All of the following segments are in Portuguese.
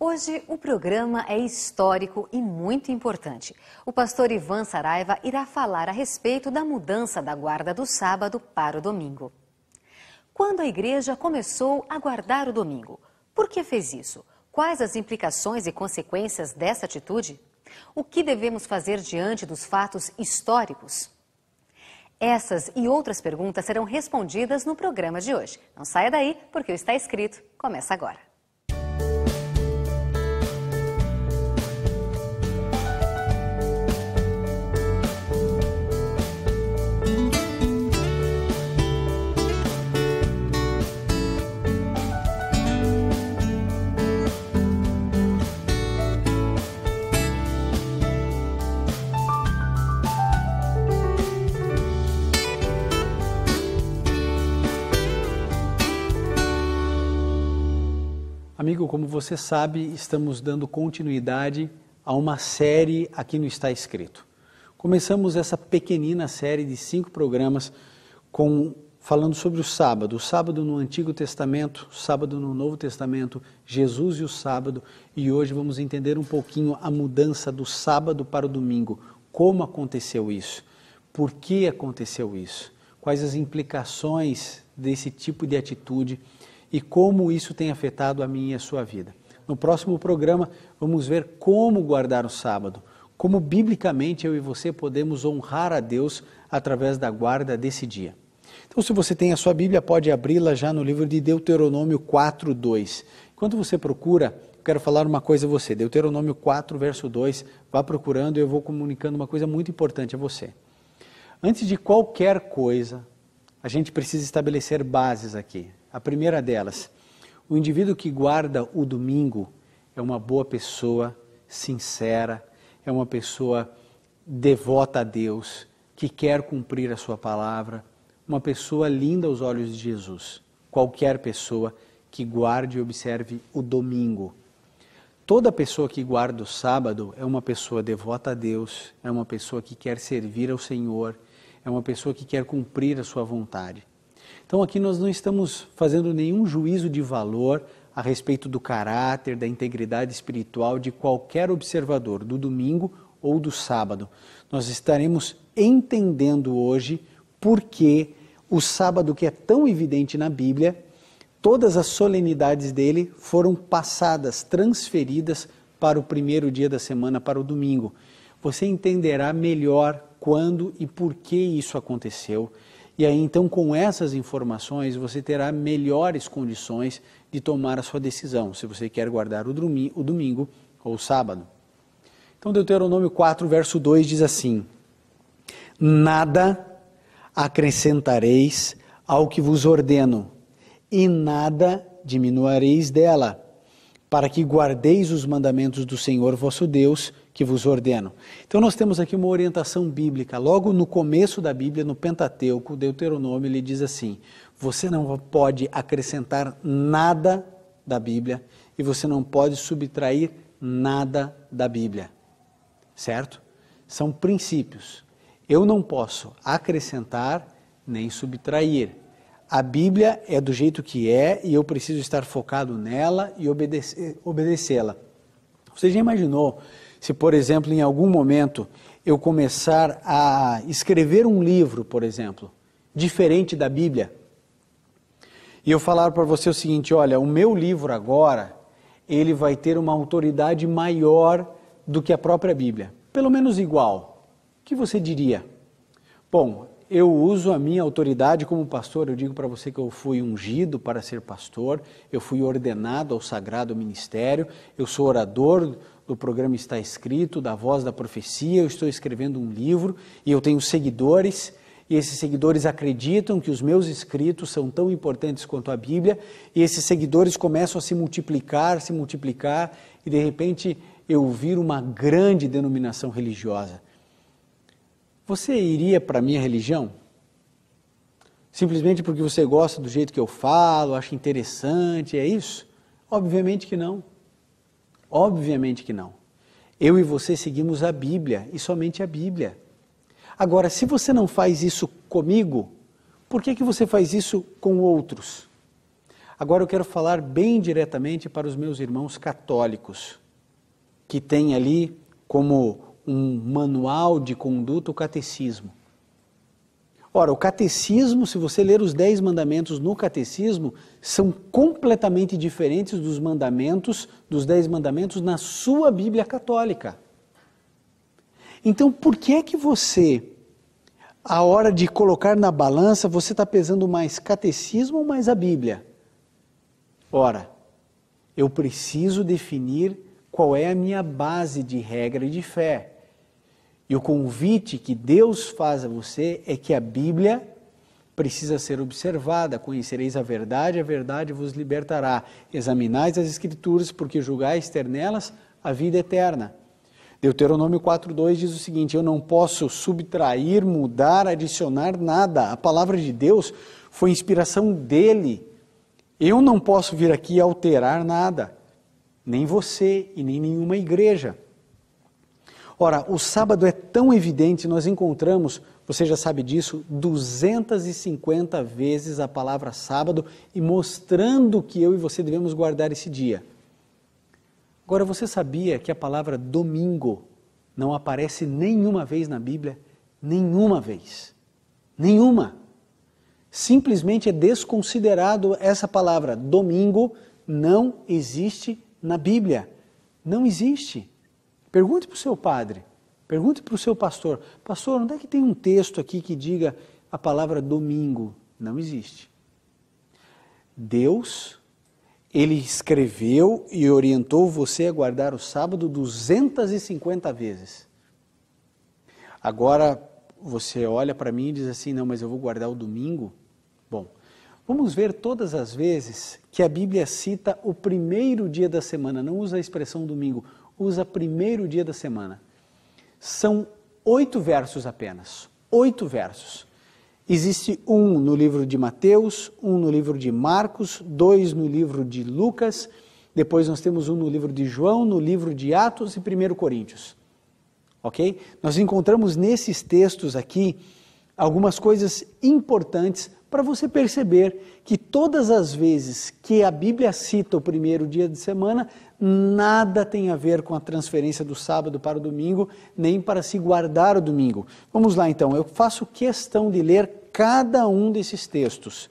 Hoje o programa é histórico e muito importante. O pastor Ivan Saraiva irá falar a respeito da mudança da guarda do sábado para o domingo. Quando a igreja começou a guardar o domingo, por que fez isso? Quais as implicações e consequências dessa atitude? O que devemos fazer diante dos fatos históricos? Essas e outras perguntas serão respondidas no programa de hoje. Não saia daí, porque o Está Escrito começa agora. Amigo, como você sabe, estamos dando continuidade a uma série aqui no Está Escrito. Começamos essa pequenina série de 5 programas falando sobre o sábado no Antigo Testamento, o sábado no Novo Testamento, Jesus e o sábado, e hoje vamos entender um pouquinho a mudança do sábado para o domingo, como aconteceu isso, por que aconteceu isso, quais as implicações desse tipo de atitude e como isso tem afetado a minha e a sua vida. No próximo programa, vamos ver como guardar o sábado, como biblicamente eu e você podemos honrar a Deus através da guarda desse dia. Então, se você tem a sua Bíblia, pode abri-la já no livro de Deuteronômio 4:2. Enquanto você procura, eu quero falar uma coisa a você. Deuteronômio 4, verso 2, vá procurando e eu vou comunicando uma coisa muito importante a você. Antes de qualquer coisa, a gente precisa estabelecer bases aqui. A primeira delas, o indivíduo que guarda o domingo é uma boa pessoa, sincera, é uma pessoa devota a Deus, que quer cumprir a sua palavra, uma pessoa linda aos olhos de Jesus. Qualquer pessoa que guarde e observe o domingo. Toda pessoa que guarda o sábado é uma pessoa devota a Deus, é uma pessoa que quer servir ao Senhor, é uma pessoa que quer cumprir a sua vontade. Então aqui nós não estamos fazendo nenhum juízo de valor a respeito do caráter, da integridade espiritual de qualquer observador, do domingo ou do sábado. Nós estaremos entendendo hoje por que o sábado, que é tão evidente na Bíblia, todas as solenidades dele foram passadas, transferidas para o primeiro dia da semana, para o domingo. Você entenderá melhor quando e por que isso aconteceu. E aí, então, com essas informações, você terá melhores condições de tomar a sua decisão, se você quer guardar o domingo ou o sábado. Então, Deuteronômio 4, verso 2 diz assim: Nada acrescentareis ao que vos ordeno, e nada diminuireis dela, para que guardeis os mandamentos do Senhor vosso Deus, que vos ordeno. Então nós temos aqui uma orientação bíblica. Logo no começo da Bíblia, no Pentateuco, Deuteronômio, ele diz assim: você não pode acrescentar nada da Bíblia e você não pode subtrair nada da Bíblia. Certo? São princípios. Eu não posso acrescentar nem subtrair. A Bíblia é do jeito que é e eu preciso estar focado nela e obedecê-la. Você já imaginou se, por exemplo, em algum momento eu começar a escrever um livro, por exemplo, diferente da Bíblia, e eu falar para você o seguinte: olha, o meu livro agora, ele vai ter uma autoridade maior do que a própria Bíblia, pelo menos igual. O que você diria? Bom, eu uso a minha autoridade como pastor, eu digo para você que eu fui ungido para ser pastor, eu fui ordenado ao sagrado ministério, eu sou orador do programa Está Escrito, da Voz da Profecia, eu estou escrevendo um livro e eu tenho seguidores, e esses seguidores acreditam que os meus escritos são tão importantes quanto a Bíblia, e esses seguidores começam a se multiplicar, e de repente eu viro uma grande denominação religiosa. Você iria para a minha religião? Simplesmente porque você gosta do jeito que eu falo, acha interessante, é isso? Obviamente que não. Obviamente que não. Eu e você seguimos a Bíblia e somente a Bíblia. Agora, se você não faz isso comigo, por que você faz isso com outros? Agora eu quero falar bem diretamente para os meus irmãos católicos, que têm ali como um manual de conduta o catecismo. Ora, o catecismo, se você ler os 10 mandamentos no catecismo, são completamente diferentes dos mandamentos, dos 10 mandamentos na sua Bíblia católica. Então, por que é que você, a hora de colocar na balança, você está pesando mais catecismo ou mais a Bíblia? Ora, eu preciso definir qual é a minha base de regra e de fé. E o convite que Deus faz a você é que a Bíblia precisa ser observada. Conhecereis a verdade vos libertará. Examinais as Escrituras, porque julgais ter nelas a vida eterna. Deuteronômio 4:2 diz o seguinte: eu não posso subtrair, mudar, adicionar nada. A palavra de Deus foi inspiração dele. Eu não posso vir aqui alterar nada. Nem você e nem nenhuma igreja. Ora, o sábado é tão evidente, nós encontramos, você já sabe disso, 250 vezes a palavra sábado e mostrando que eu e você devemos guardar esse dia. Agora, você sabia que a palavra domingo não aparece nenhuma vez na Bíblia? Nenhuma vez. Nenhuma. Simplesmente é desconsiderado essa palavra. Domingo não existe na Bíblia. Não existe. Pergunte para o seu padre, pergunte para o seu pastor. Pastor, onde é que tem um texto aqui que diga a palavra domingo? Não existe. Deus, Ele escreveu e orientou você a guardar o sábado 250 vezes. Agora, você olha para mim e diz assim, não, mas eu vou guardar o domingo? Bom, vamos ver todas as vezes que a Bíblia cita o primeiro dia da semana, não usa a expressão domingo, usa primeiro dia da semana. São 8 versos apenas, 8 versos. Existe um no livro de Mateus, um no livro de Marcos, 2 no livro de Lucas, depois nós temos um no livro de João, no livro de Atos e 1 Coríntios. Ok? Nós encontramos nesses textos aqui algumas coisas importantes para você perceber que todas as vezes que a Bíblia cita o primeiro dia de semana, nada tem a ver com a transferência do sábado para o domingo, nem para se guardar o domingo. Vamos lá então, eu faço questão de ler cada um desses textos.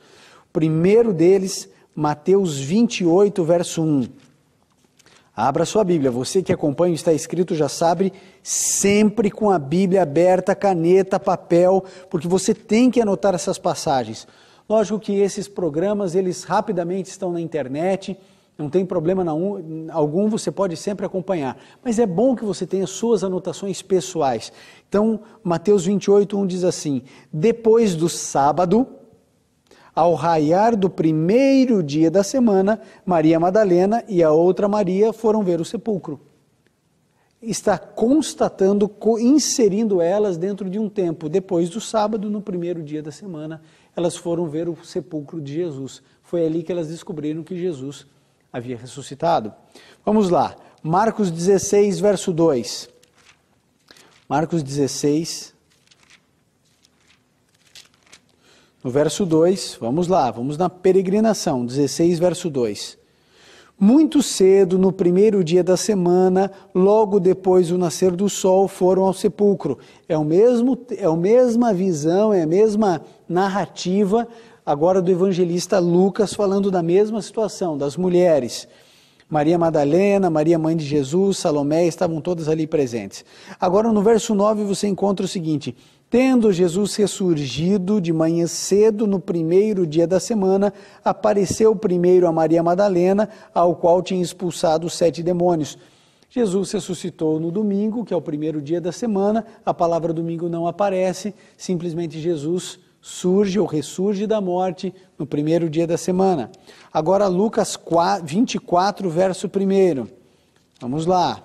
O primeiro deles, Mateus 28, verso 1. Abra sua Bíblia, você que acompanha o Está Escrito já sabe, sempre com a Bíblia aberta, caneta, papel, porque você tem que anotar essas passagens. Lógico que esses programas, eles rapidamente estão na internet, não tem problema algum, você pode sempre acompanhar. Mas é bom que você tenha suas anotações pessoais. Então, Mateus 28, 1 diz assim, depois do sábado, ao raiar do primeiro dia da semana, Maria Madalena e a outra Maria foram ver o sepulcro. Está constatando, inserindo elas dentro de um tempo. Depois do sábado, no primeiro dia da semana, elas foram ver o sepulcro de Jesus. Foi ali que elas descobriram que Jesus havia ressuscitado. Vamos lá, Marcos 16, verso 2. Marcos 16, no verso 2, vamos lá, vamos na peregrinação, 16, verso 2. Muito cedo, no primeiro dia da semana, logo depois do nascer do sol, foram ao sepulcro. É a mesma visão, é a mesma narrativa, agora do evangelista Lucas, falando da mesma situação, das mulheres. Maria Madalena, Maria mãe de Jesus, Salomé, estavam todas ali presentes. Agora no verso 9 você encontra o seguinte, tendo Jesus ressurgido de manhã cedo no primeiro dia da semana, apareceu primeiro a Maria Madalena, ao qual tinha expulsado os 7 demônios. Jesus ressuscitou no domingo, que é o primeiro dia da semana, a palavra domingo não aparece, simplesmente Jesus surge ou ressurge da morte no primeiro dia da semana. Agora Lucas 24, verso 1. Vamos lá.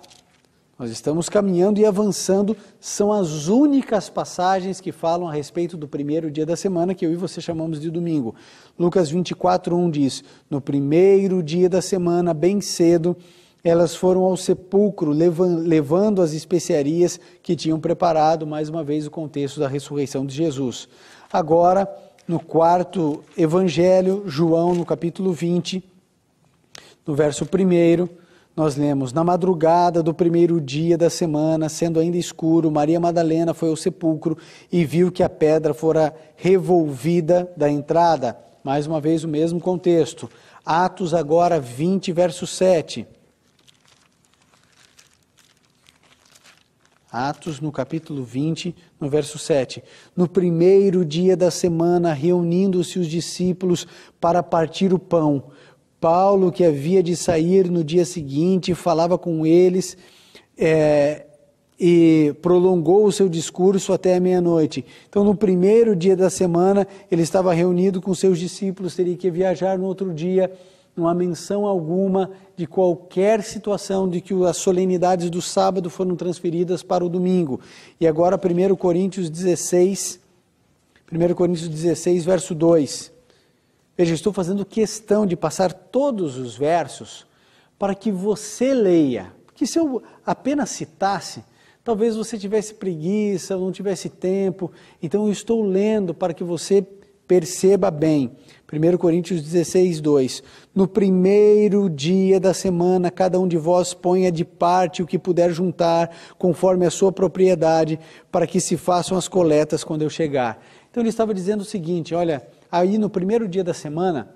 Nós estamos caminhando e avançando, são as únicas passagens que falam a respeito do primeiro dia da semana, que eu e você chamamos de domingo. Lucas 24, 1 diz, no primeiro dia da semana, bem cedo, elas foram ao sepulcro, levando as especiarias que tinham preparado, mais uma vez, o contexto da ressurreição de Jesus. Agora, no quarto evangelho, João, no capítulo 20, no verso 1, nós lemos: na madrugada do primeiro dia da semana, sendo ainda escuro, Maria Madalena foi ao sepulcro e viu que a pedra fora revolvida da entrada. Mais uma vez o mesmo contexto. Atos agora 20, verso 7. Atos, no capítulo 20, no verso 7. No primeiro dia da semana, reunindo-se os discípulos para partir o pão, Paulo, que havia de sair no dia seguinte, falava com eles e prolongou o seu discurso até a meia-noite. Então, no primeiro dia da semana, ele estava reunido com seus discípulos, teria que viajar no outro dia. Não há menção alguma de qualquer situação de que as solenidades do sábado foram transferidas para o domingo. E agora 1 Coríntios 16, verso 2. Veja, estou fazendo questão de passar todos os versos para que você leia. Porque se eu apenas citasse, talvez você tivesse preguiça, não tivesse tempo. Então eu estou lendo para que você perceba bem. 1 Coríntios 16, 2. No primeiro dia da semana, cada um de vós ponha de parte o que puder juntar, conforme a sua propriedade, para que se façam as coletas quando eu chegar. Então ele estava dizendo o seguinte: olha, aí no primeiro dia da semana,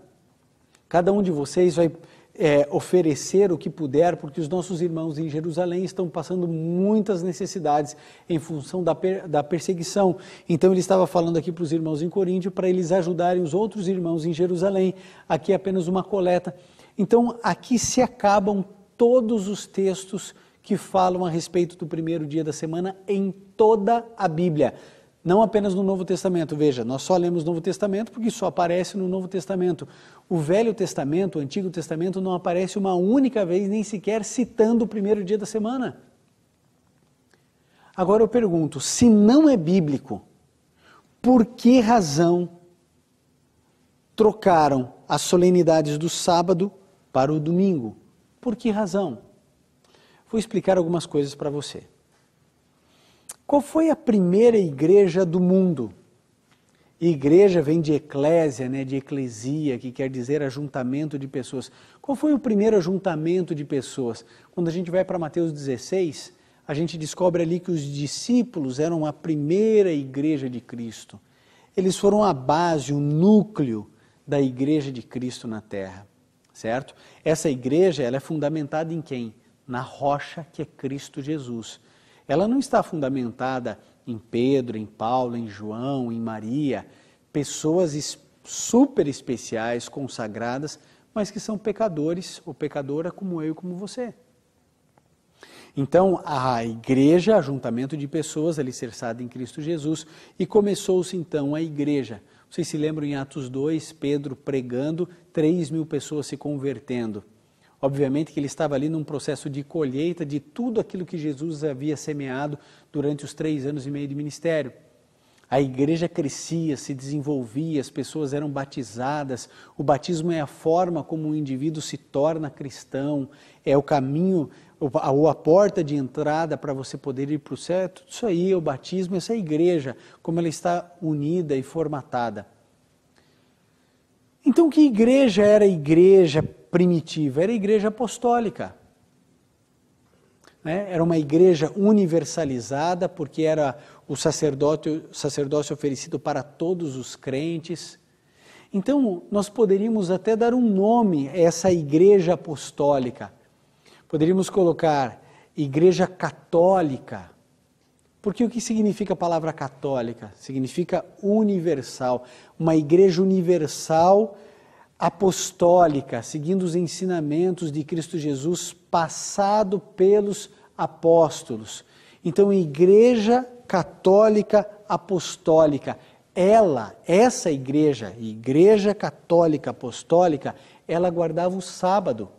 cada um de vocês vai oferecer o que puder, porque os nossos irmãos em Jerusalém estão passando muitas necessidades em função da perseguição. Então ele estava falando aqui para os irmãos em Coríntio, para eles ajudarem os outros irmãos em Jerusalém. Aqui é apenas uma coleta. Então aqui se acabam todos os textos que falam a respeito do primeiro dia da semana em toda a Bíblia. Não apenas no Novo Testamento. Veja, nós só lemos o Novo Testamento porque só aparece no Novo Testamento. O Velho Testamento, o Antigo Testamento, não aparece uma única vez, nem sequer citando o primeiro dia da semana. Agora eu pergunto, se não é bíblico, por que razão trocaram as solenidades do sábado para o domingo? Por que razão? Vou explicar algumas coisas para você. Qual foi a primeira igreja do mundo? Igreja vem de eclésia, de eclesia, que quer dizer ajuntamento de pessoas. Qual foi o primeiro ajuntamento de pessoas? Quando a gente vai para Mateus 16, a gente descobre ali que os discípulos eram a primeira igreja de Cristo. Eles foram a base, o núcleo da igreja de Cristo na terra, certo? Essa igreja, ela é fundamentada em quem? Na rocha que é Cristo Jesus. Ela não está fundamentada em Pedro, em Paulo, em João, em Maria, pessoas super especiais, consagradas, mas que são pecadores ou pecadora como eu e como você. Então, a igreja, ajuntamento de pessoas alicerçada em Cristo Jesus, e começou-se então a igreja. Vocês se lembram em Atos 2, Pedro pregando, 3.000 pessoas se convertendo. Obviamente que ele estava ali num processo de colheita de tudo aquilo que Jesus havia semeado durante os 3 anos e meio de ministério. A igreja crescia, se desenvolvia, as pessoas eram batizadas. O batismo é a forma como um indivíduo se torna cristão, é o caminho, ou a porta de entrada para você poder ir para o céu. Tudo isso aí é o batismo, essa é a igreja, como ela está unida e formatada. Então, que igreja era a igreja primitiva? Era a igreja apostólica. Era uma igreja universalizada, porque era o sacerdócio oferecido para todos os crentes. Então, nós poderíamos até dar um nome a essa igreja apostólica. Poderíamos colocar igreja católica. Porque o que significa a palavra católica? Significa universal. Uma igreja universal apostólica, seguindo os ensinamentos de Cristo Jesus, passado pelos apóstolos. Então, igreja católica apostólica, essa igreja católica apostólica, ela guardava o sábado.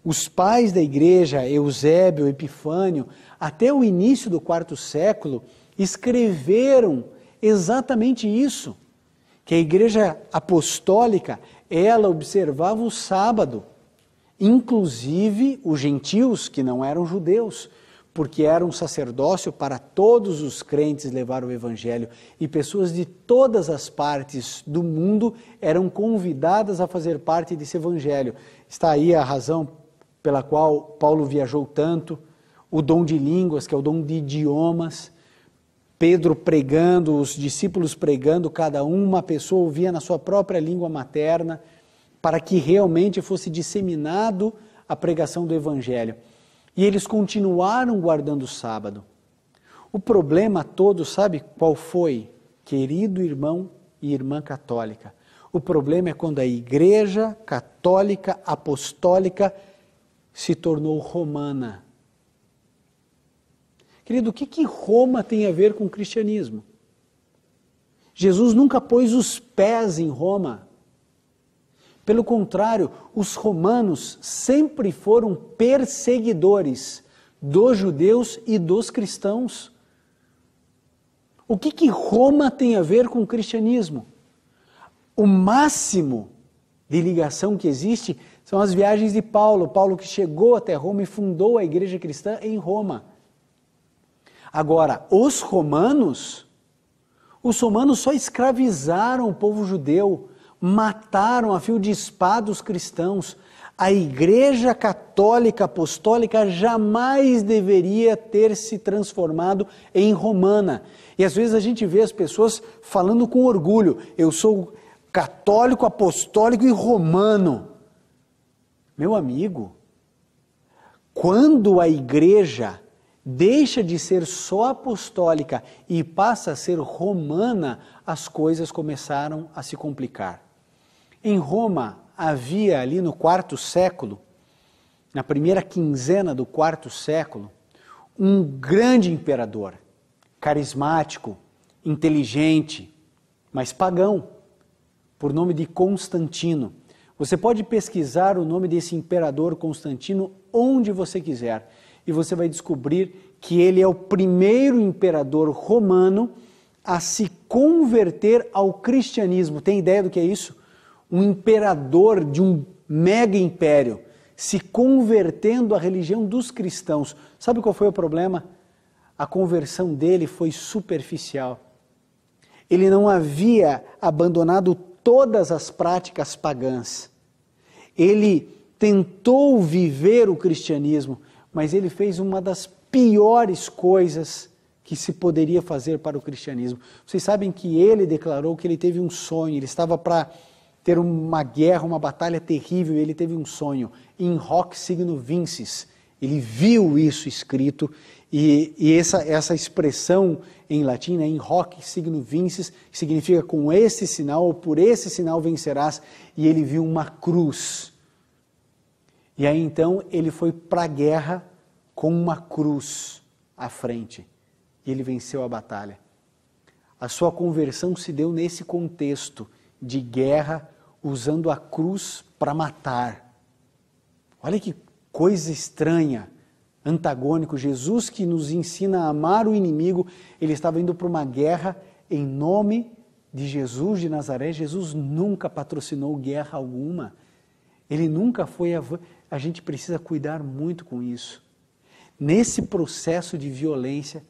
Os pais da igreja, Eusébio, Epifânio, até o início do 4º século, escreveram exatamente isso, que a igreja apostólica, ela observava o sábado, inclusive os gentios que não eram judeus, porque era um sacerdócio para todos os crentes levar o evangelho, e pessoas de todas as partes do mundo eram convidadas a fazer parte desse evangelho. Está aí a razão pela qual Paulo viajou tanto, o dom de línguas, que é o dom de idiomas, Pedro pregando, os discípulos pregando, cada uma pessoa ouvia na sua própria língua materna, para que realmente fosse disseminado a pregação do evangelho. E eles continuaram guardando o sábado. O problema todo, sabe qual foi? Querido irmão e irmã católica, o problema é quando a Igreja Católica Apostólica se tornou romana. Querido, o que Roma tem a ver com o cristianismo? Jesus nunca pôs os pés em Roma. Pelo contrário, os romanos sempre foram perseguidores dos judeus e dos cristãos. O que Roma tem a ver com o cristianismo? O máximo de ligação que existe são as viagens de Paulo. Paulo que chegou até Roma e fundou a igreja cristã em Roma. Agora, os romanos só escravizaram o povo judeu, mataram a fio de espada os cristãos. A Igreja Católica Apostólica jamais deveria ter se transformado em romana. E às vezes a gente vê as pessoas falando com orgulho, eu sou católico, apostólico e romano. Meu amigo, quando a igreja deixa de ser só apostólica e passa a ser romana, as coisas começaram a se complicar. Em Roma havia ali no quarto século, na primeira quinzena do quarto século, um grande imperador, carismático, inteligente, mas pagão, por nome de Constantino. Você pode pesquisar o nome desse imperador Constantino onde você quiser, e você vai descobrir que ele é o primeiro imperador romano a se converter ao cristianismo. Tem ideia do que é isso? Um imperador de um mega império se convertendo à religião dos cristãos. Sabe qual foi o problema? A conversão dele foi superficial. Ele não havia abandonado todas as práticas pagãs. Ele tentou viver o cristianismo, mas ele fez uma das piores coisas que se poderia fazer para o cristianismo. Vocês sabem que ele declarou que ele teve um sonho, ele estava para ter uma guerra, uma batalha terrível, e ele teve um sonho, in hoc signo vinces. Ele viu isso escrito, e essa expressão em latim, né, in hoc signo vinces, que significa com esse sinal, ou por esse sinal vencerás, e ele viu uma cruz. E aí então ele foi para a guerra com uma cruz à frente, e ele venceu a batalha. A sua conversão se deu nesse contexto de guerra, usando a cruz para matar. Olha que coisa estranha, antagônico. Jesus, que nos ensina a amar o inimigo, ele estava indo para uma guerra em nome de Jesus de Nazaré. Jesus nunca patrocinou guerra alguma. Ele nunca foi... A gente precisa cuidar muito com isso. Nesse processo de violência,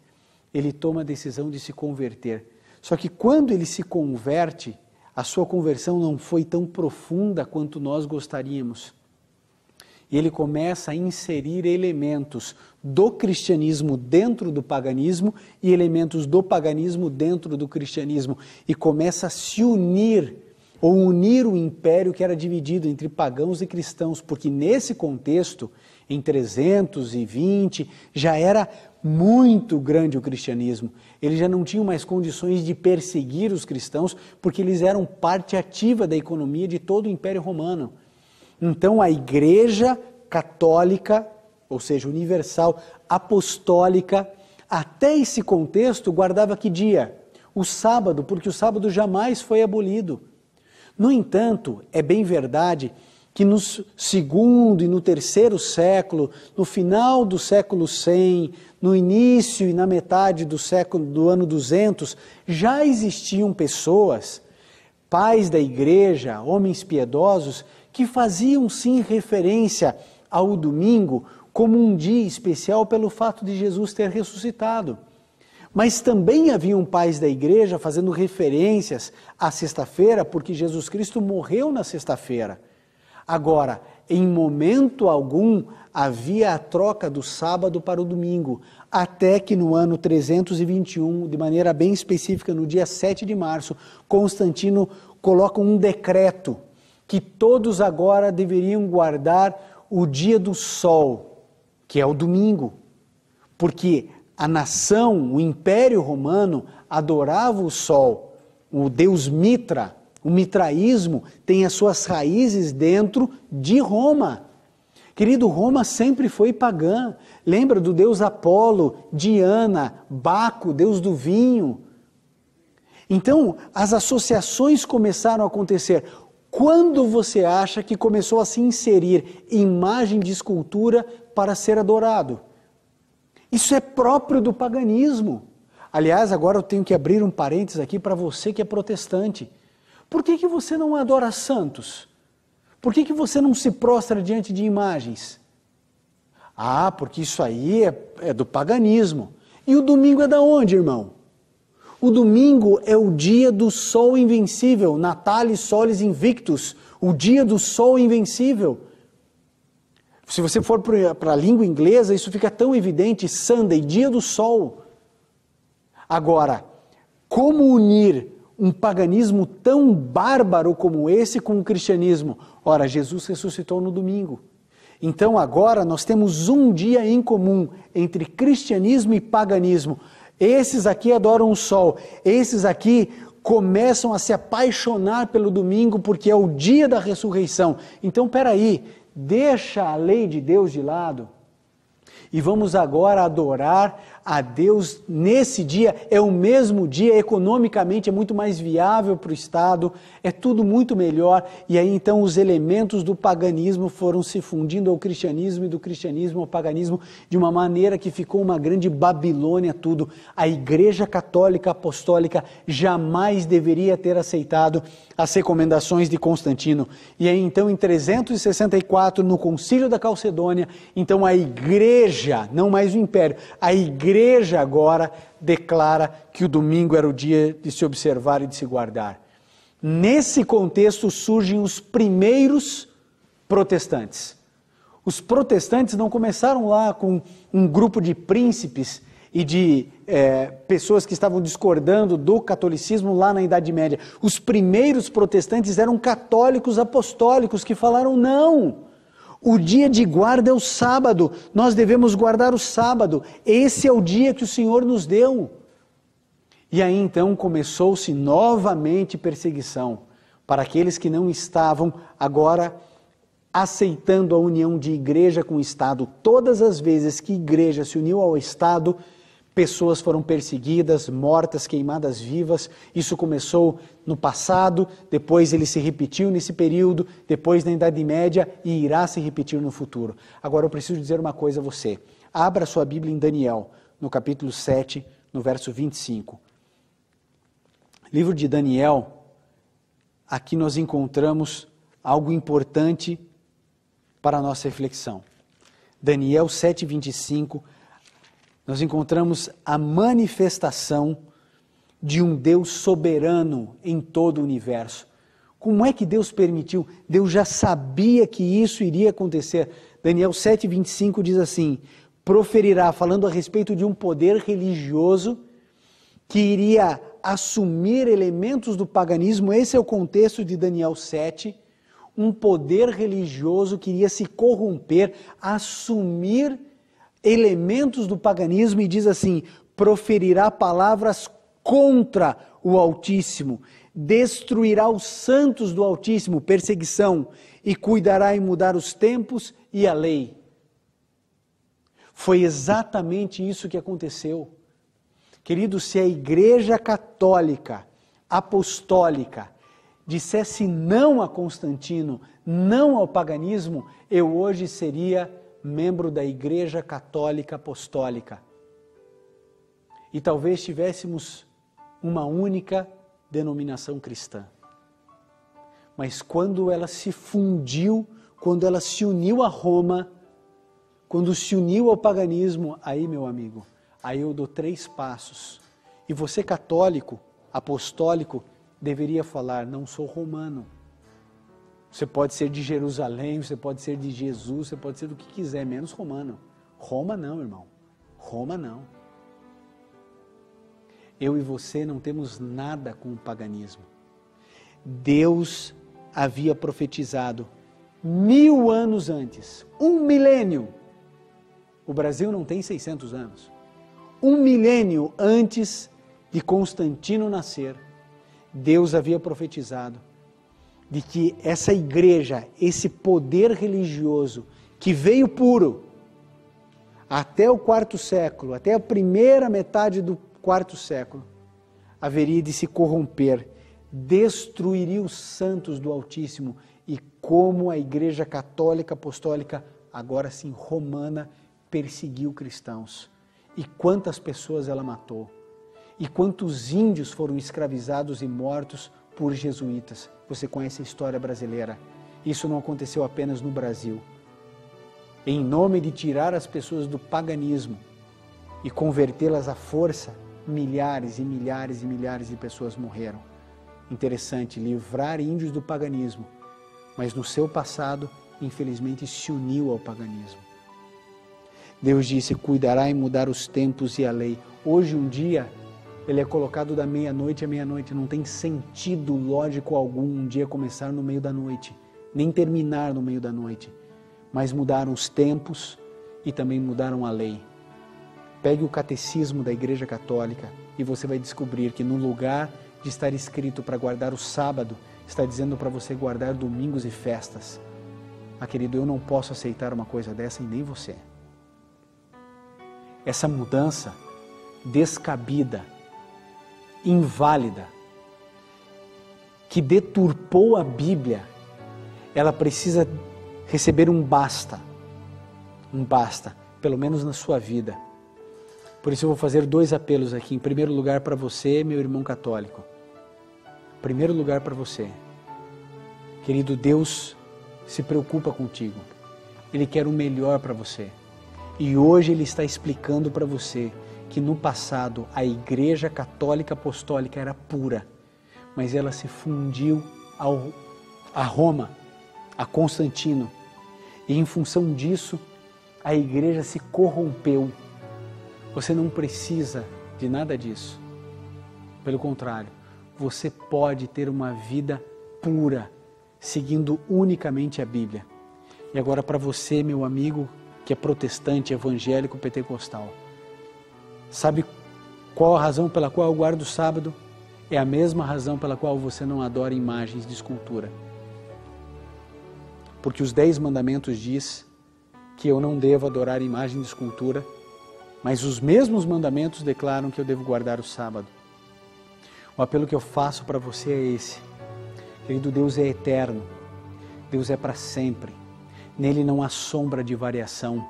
ele toma a decisão de se converter. Só que quando ele se converte, a sua conversão não foi tão profunda quanto nós gostaríamos. E ele começa a inserir elementos do cristianismo dentro do paganismo e elementos do paganismo dentro do cristianismo. E começa a se unir, ou unir o império que era dividido entre pagãos e cristãos, porque nesse contexto, em 320, já era muito grande o cristianismo. Eles já não tinham mais condições de perseguir os cristãos, porque eles eram parte ativa da economia de todo o Império Romano. Então a Igreja Católica, ou seja, universal, apostólica, até esse contexto guardava que dia? O sábado, porque o sábado jamais foi abolido. No entanto, é bem verdade que no segundo e no terceiro século, no final do século 100, no início e na metade do ano 200, já existiam pessoas, pais da igreja, homens piedosos, que faziam sim referência ao domingo como um dia especial pelo fato de Jesus ter ressuscitado. Mas também haviam pais da igreja fazendo referências à sexta-feira, porque Jesus Cristo morreu na sexta-feira. Agora, em momento algum, havia a troca do sábado para o domingo, até que no ano 321, de maneira bem específica, no dia 7 de março, Constantino coloca um decreto que todos agora deveriam guardar o dia do sol, que é o domingo, porque a nação, o Império Romano, adorava o sol, o deus Mitra. O mitraísmo tem as suas raízes dentro de Roma. Querido, Roma sempre foi pagã. Lembra do deus Apolo, Diana, Baco, deus do vinho. Então, as associações começaram a acontecer. Quando você acha que começou a se inserir imagem de escultura para ser adorado? Isso é próprio do paganismo. Aliás, agora eu tenho que abrir um parênteses aqui para você que é protestante. Por que você não adora santos? Por que você não se prostra diante de imagens? Ah, porque isso aí é do paganismo. E o domingo é da onde, irmão? O domingo é o dia do sol invencível, Natalis Solis Invictus, o dia do sol invencível. Se você for para a língua inglesa, isso fica tão evidente, Sunday, dia do sol. Agora, como unir um paganismo tão bárbaro como esse com o cristianismo? Ora, Jesus ressuscitou no domingo. Então agora nós temos um dia em comum entre cristianismo e paganismo. Esses aqui adoram o sol, esses aqui começam a se apaixonar pelo domingo porque é o dia da ressurreição. Então peraí, deixa a lei de Deus de lado e vamos agora adorar a Deus nesse dia. É o mesmo dia, economicamente é muito mais viável para o Estado, é tudo muito melhor. E aí então os elementos do paganismo foram se fundindo ao cristianismo e do cristianismo ao paganismo de uma maneira que ficou uma grande Babilônia tudo. A Igreja Católica Apostólica jamais deveria ter aceitado as recomendações de Constantino. E aí então em 364, no Concílio da Calcedônia, então a Igreja, não mais o Império, a Igreja agora declara que o domingo era o dia de se observar e de se guardar. Nesse contexto surgem os primeiros protestantes. Os protestantes não começaram lá com um grupo de príncipes e de pessoas que estavam discordando do catolicismo lá na Idade Média. Os primeiros protestantes eram católicos apostólicos que falaram não. O dia de guarda é o sábado, nós devemos guardar o sábado, esse é o dia que o Senhor nos deu. E aí então começou-se novamente perseguição para aqueles que não estavam agora aceitando a união de igreja com o Estado. Todas as vezes que a igreja se uniu ao Estado, pessoas foram perseguidas, mortas, queimadas vivas. Isso começou no passado, depois ele se repetiu nesse período, depois na Idade Média e irá se repetir no futuro. Agora eu preciso dizer uma coisa a você. Abra sua Bíblia em Daniel, no capítulo 7, no verso 25. Livro de Daniel, aqui nós encontramos algo importante para a nossa reflexão. Daniel 7, 25. Nós encontramos a manifestação de um Deus soberano em todo o universo. Como é que Deus permitiu? Deus já sabia que isso iria acontecer. Daniel 7, 25 diz assim, proferirá, falando a respeito de um poder religioso que iria assumir elementos do paganismo. Esse é o contexto de Daniel 7, um poder religioso que iria se corromper, assumir elementos do paganismo e diz assim, proferirá palavras contra o Altíssimo, destruirá os santos do Altíssimo, perseguição, e cuidará em mudar os tempos e a lei. Foi exatamente isso que aconteceu. Querido, se a Igreja Católica Apostólica dissesse não a Constantino, não ao paganismo, eu hoje seria membro da Igreja Católica Apostólica. E talvez tivéssemos uma única denominação cristã. Mas quando ela se fundiu, quando ela se uniu a Roma, quando se uniu ao paganismo, aí, meu amigo, aí eu dou 3 passos. E você, católico, apostólico, deveria falar: não sou romano. Você pode ser de Jerusalém, você pode ser de Jesus, você pode ser do que quiser, menos romano. Roma não, irmão. Roma não. Eu e você não temos nada com o paganismo. Deus havia profetizado 1000 anos antes, 1 milênio. O Brasil não tem 600 anos. 1 milênio antes de Constantino nascer, Deus havia profetizado de que essa igreja, esse poder religioso que veio puro até o 4º século, até a primeira metade do 4º século, haveria de se corromper, destruiria os santos do Altíssimo, e como a igreja católica apostólica, agora sim romana, perseguiu cristãos. E quantas pessoas ela matou. E quantos índios foram escravizados e mortos por jesuítas. Você conhece a história brasileira. Isso não aconteceu apenas no Brasil. Em nome de tirar as pessoas do paganismo e convertê-las à força, milhares e milhares e milhares de pessoas morreram. Interessante, livrar índios do paganismo, mas no seu passado, infelizmente, se uniu ao paganismo. Deus disse: cuidará em mudar os tempos e a lei. Hoje, um dia, ele é colocado da meia-noite à meia-noite. Não tem sentido lógico algum um dia começar no meio da noite, nem terminar no meio da noite. Mas mudaram os tempos e também mudaram a lei. Pegue o catecismo da Igreja Católica e você vai descobrir que no lugar de estar escrito para guardar o sábado, está dizendo para você guardar domingos e festas. Ah, querido, eu não posso aceitar uma coisa dessa e nem você. Essa mudança descabida, inválida, que deturpou a Bíblia, ela precisa receber um basta, pelo menos na sua vida. Por isso eu vou fazer 2 apelos aqui. Em primeiro lugar para você, meu irmão católico. Em primeiro lugar para você. Querido, Deus se preocupa contigo. Ele quer o melhor para você. E hoje Ele está explicando para você que no passado a Igreja Católica Apostólica era pura, mas ela se fundiu a Roma, a Constantino. E em função disso, a Igreja se corrompeu. Você não precisa de nada disso. Pelo contrário, você pode ter uma vida pura, seguindo unicamente a Bíblia. E agora para você, meu amigo, que é protestante, evangélico, pentecostal, sabe qual a razão pela qual eu guardo o sábado? É a mesma razão pela qual você não adora imagens de escultura. Porque os 10 mandamentos diz que eu não devo adorar imagem de escultura, mas os mesmos mandamentos declaram que eu devo guardar o sábado. O apelo que eu faço para você é esse. Querido, Deus é eterno. Deus é para sempre. Nele não há sombra de variação.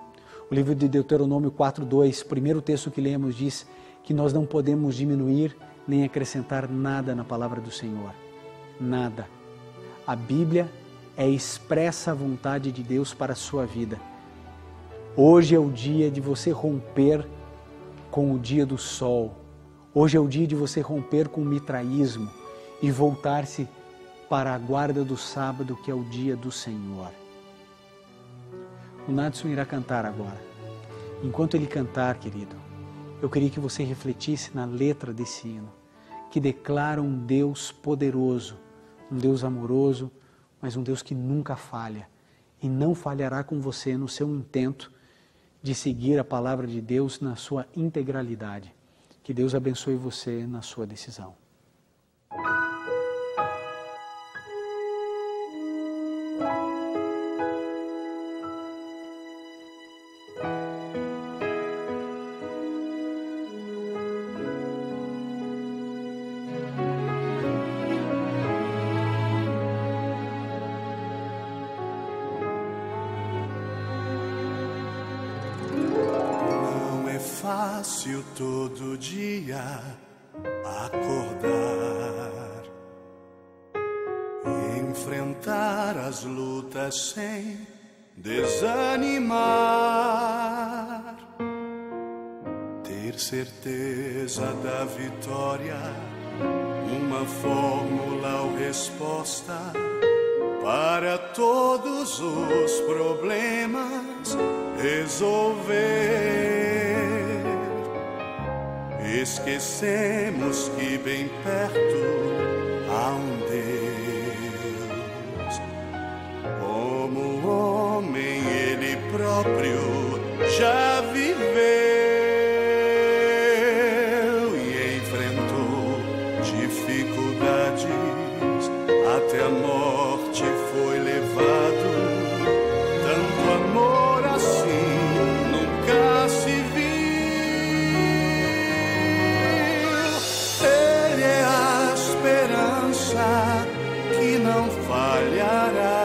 O livro de Deuteronômio 4:2, primeiro texto que lemos, diz que nós não podemos diminuir nem acrescentar nada na palavra do Senhor. Nada. A Bíblia é expressa a vontade de Deus para a sua vida. Hoje é o dia de você romper com o dia do sol. Hoje é o dia de você romper com o mitraísmo e voltar-se para a guarda do sábado, que é o dia do Senhor. O Nadson irá cantar agora. Enquanto ele cantar, querido, eu queria que você refletisse na letra desse hino, que declara um Deus poderoso, um Deus amoroso, mas um Deus que nunca falha e não falhará com você no seu intento de seguir a palavra de Deus na sua integralidade. Que Deus abençoe você na sua decisão. Fácil todo dia acordar e enfrentar as lutas sem desanimar, ter certeza da vitória, uma fórmula ou resposta para todos os problemas resolver. Esquecemos que bem perto há um Deus. Como homem ele próprio já viveu e enfrentou dificuldades, até a morte foi levado. Tanto amor assim nunca se viu. Ele é a esperança que não falhará.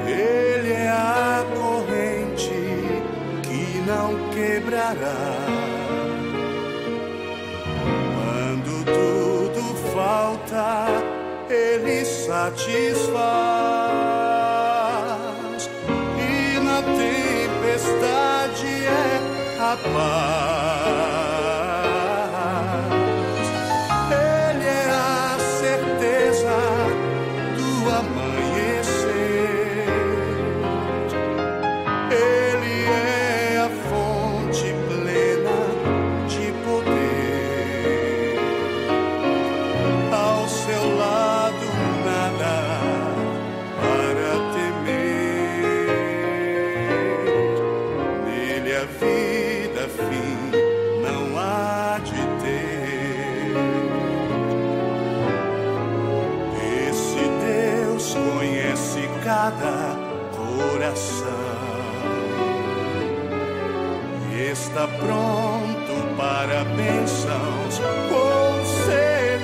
Ele é a corrente que não quebrará. Quando tudo falta, ele satisfaz, e na tempestade é a paz. Ele é a certeza do amanhecer. Ele é a fonte plena de poder. Ao seu lado nada para temer. Nele a vida fim não há de ter. Esse Deus conhece cada coração e está pronto para bênçãos conceder.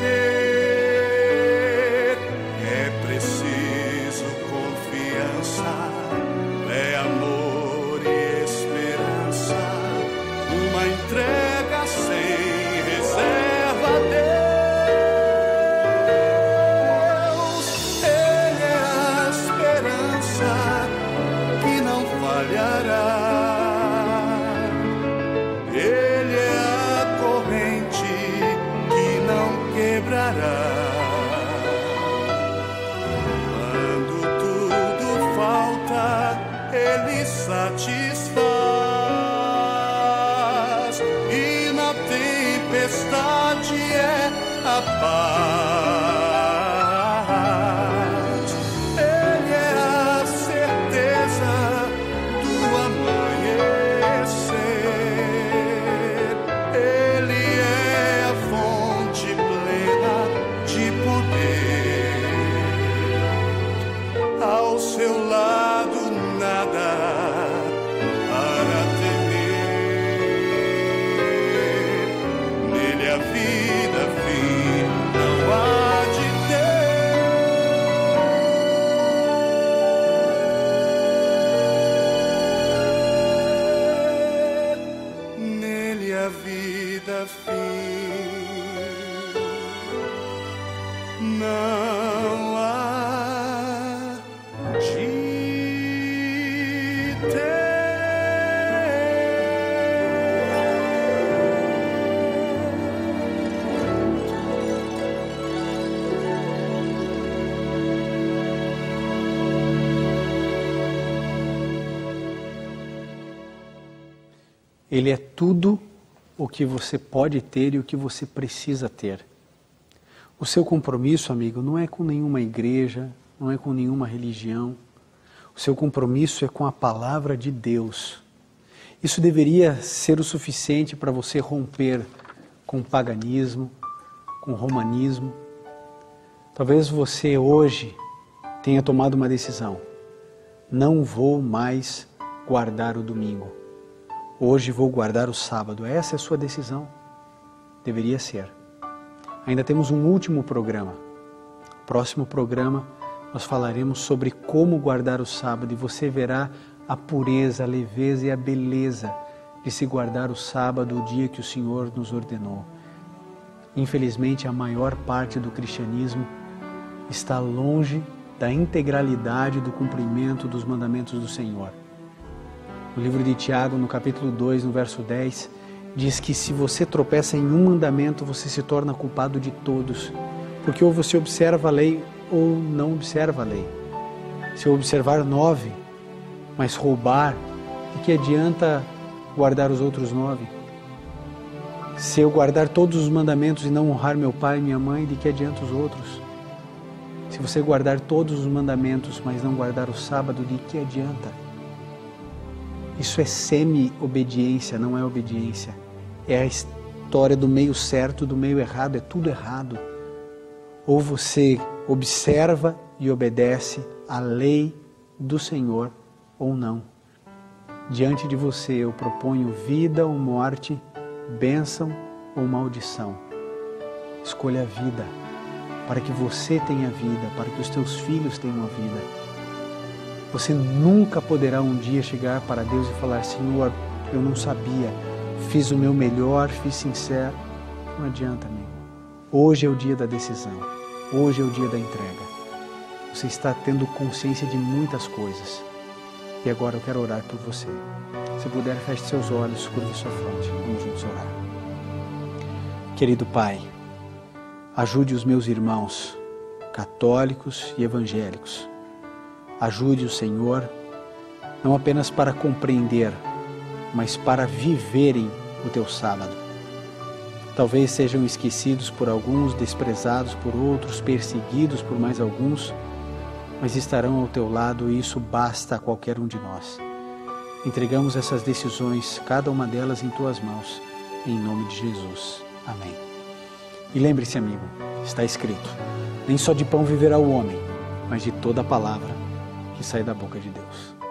É preciso confiança, é amor e esperança, uma entrega sem reserva a Deus. Ele é a esperança que não falhará. Ele é a corrente que não quebrará. Quando tudo falta, ele satisfaz, e na tempestade é a paz. Ele é a certeza do amanhecer. Ele é a fonte plena de poder. Ao seu lado nada para temer. Nele a vida fim não há de ter. Nele a vida fim não há de ter. Ele é tudo o que você pode ter e o que você precisa ter. O seu compromisso, amigo, não é com nenhuma igreja, não é com nenhuma religião. O seu compromisso é com a palavra de Deus. Isso deveria ser o suficiente para você romper com o paganismo, com o romanismo. Talvez você hoje tenha tomado uma decisão. Não vou mais guardar o domingo. Hoje vou guardar o sábado. Essa é a sua decisão. Deveria ser. Ainda temos um último programa. No próximo programa nós falaremos sobre como guardar o sábado e você verá a pureza, a leveza e a beleza de se guardar o sábado, o dia que o Senhor nos ordenou. Infelizmente, a maior parte do cristianismo está longe da integralidade do cumprimento dos mandamentos do Senhor. No livro de Tiago, no capítulo 2, no verso 10, diz que se você tropeça em um mandamento, você se torna culpado de todos, porque ou você observa a lei ou não observa a lei. Se eu observar 9, mas roubar, de que adianta guardar os outros 9? Se eu guardar todos os mandamentos e não honrar meu pai e minha mãe, de que adianta os outros? Se você guardar todos os mandamentos, mas não guardar o sábado, de que adianta? Isso é semi-obediência, não é obediência. É a história do meio certo, do meio errado, é tudo errado. Ou você observa e obedece a lei do Senhor, ou não. Diante de você eu proponho vida ou morte, bênção ou maldição. Escolha a vida, para que você tenha vida, para que os teus filhos tenham a vida. Você nunca poderá um dia chegar para Deus e falar: Senhor, eu não sabia, fiz o meu melhor, fiz sincero. Não adianta, amigo. Hoje é o dia da decisão, hoje é o dia da entrega. Você está tendo consciência de muitas coisas. E agora eu quero orar por você. Se puder, feche seus olhos, curve sua fronte. Vamos juntos orar. Querido Pai, ajude os meus irmãos, católicos e evangélicos. Ajude o Senhor, não apenas para compreender, mas para viverem o teu sábado. Talvez sejam esquecidos por alguns, desprezados por outros, perseguidos por mais alguns, mas estarão ao teu lado e isso basta a qualquer um de nós. Entregamos essas decisões, cada uma delas em tuas mãos, em nome de Jesus. Amém. E lembre-se, amigo, está escrito: nem só de pão viverá o homem, mas de toda a palavra que sai da boca de Deus.